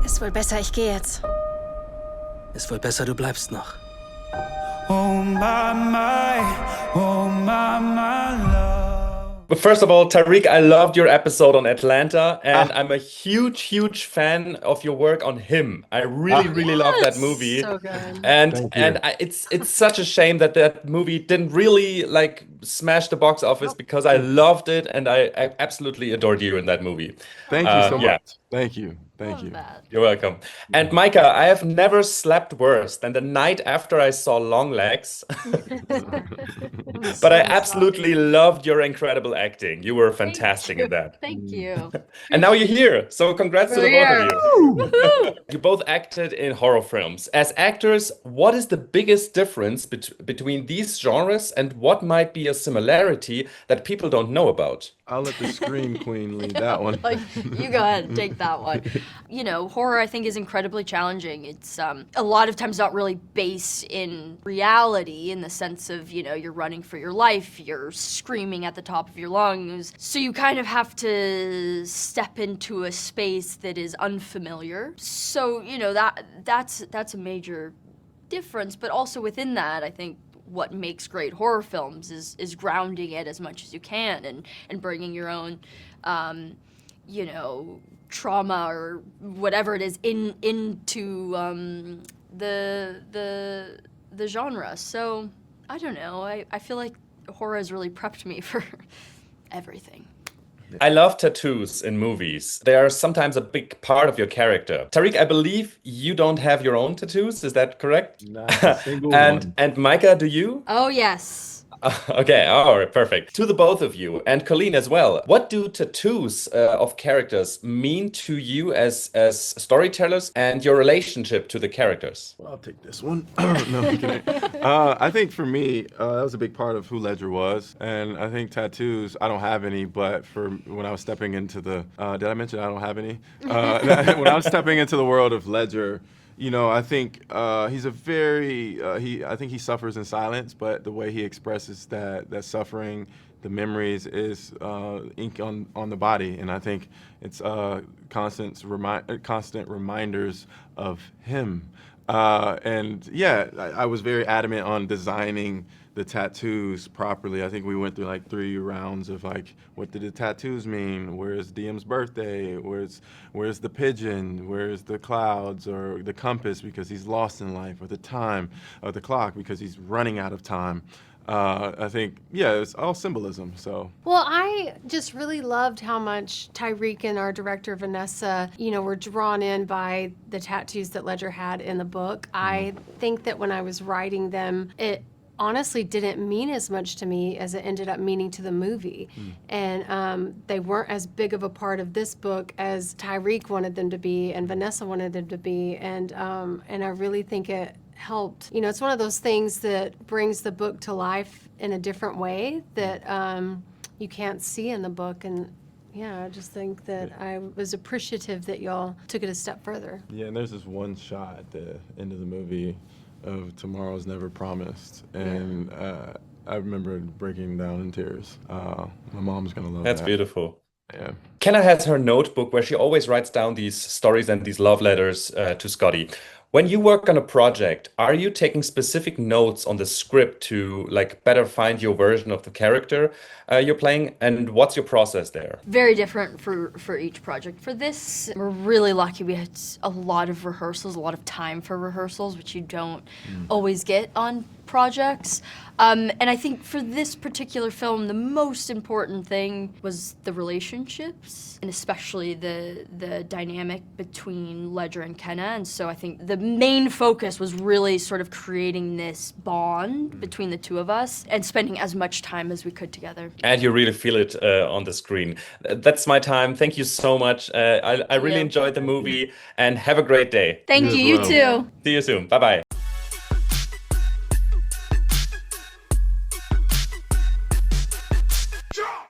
Ist wohl besser, ich gehe jetzt. Ist wohl besser, du bleibst noch. Oh my love. But first of all, Tyriq, I loved your episode on Atlanta, and I'm a huge fan of your work on Him. I really love that movie. So good. It's such a shame that that movie didn't really like smash the box office because I loved it and I absolutely adored you in that movie. Thank you so yeah. much. Thank you. Thank you. You're welcome. And Maika, I have never slept worse than the night after I saw Long Legs. But I absolutely loved your incredible acting. You were fantastic in that. Thank you. And now you're here. So congrats to the both of you. You both acted in horror films. As actors, what is the biggest difference between these genres and what might be a similarity that people don't know about? I'll let the Scream Queen lead that one. You go ahead and take that one. You know, horror I think is incredibly challenging. It's a lot of times not really based in reality in the sense of, you know, you're running for your life, you're screaming at the top of your lungs. So you kind of have to step into a space that is unfamiliar. So, you know, that's a major difference, but also within that, I think what makes great horror films is grounding it as much as you can and bringing your own, you know, trauma or whatever it is into the genre. So I don't know. I feel like horror has really prepped me for everything. I love tattoos in movies. They are sometimes a big part of your character. Tyriq, I believe you don't have your own tattoos. Is that correct? Not a single and one. and Maika, do you? Oh yes. Okay, all right, perfect. To the both of you, and Colleen as well. What do tattoos of characters mean to you as storytellers and your relationship to the characters? Well, I'll take this one. No, I'm kidding. I think for me, that was a big part of who Ledger was. And I think tattoos, I don't have any, but for when I was stepping into the, did I mention I don't have any? When I was stepping into the world of Ledger, you know, I think he's a very, I think he suffers in silence, but the way he expresses that suffering, the memories is ink on the body. And I think it's constant reminders of him. And yeah, I was very adamant on designing the tattoos properly. I think we went through like 3 rounds of like, what did the tattoos mean? Where's Diem's birthday? Where's the pigeon? Where's the clouds or the compass because he's lost in life, or the time, or the clock because he's running out of time? I think, yeah, it's all symbolism, so. Well, I just really loved how much Tyriq and our director, Vanessa, you know, were drawn in by the tattoos that Ledger had in the book. I think that when I was writing them, it honestly didn't mean as much to me as it ended up meaning to the movie. And they weren't as big of a part of this book as Tyriq wanted them to be and Vanessa wanted them to be. And I really think it helped. You know, it's one of those things that brings the book to life in a different way that you can't see in the book. And yeah, I just think that I was appreciative that y'all took it a step further. Yeah, and there's this one shot at the end of the movie of Tomorrow's Never Promised, and I remember breaking down in tears. My mom's gonna love that. That's beautiful. Yeah. Kenna has her notebook where she always writes down these stories and these love letters to Scotty. When you work on a project, are you taking specific notes on the script to like better find your version of the character you're playing? And what's your process there? Very different for each project. For this, we're really lucky. We had a lot of rehearsals, a lot of time for rehearsals, which you don't always get on projects. And I think for this particular film, the most important thing was the relationships, and especially the dynamic between Ledger and Kenna. And so I think the main focus was really sort of creating this bond between the two of us and spending as much time as we could together. And you really feel it on the screen. That's my time. Thank you so much. I really enjoyed the movie, and have a great day. Thank you, you too. See you soon. Bye-bye.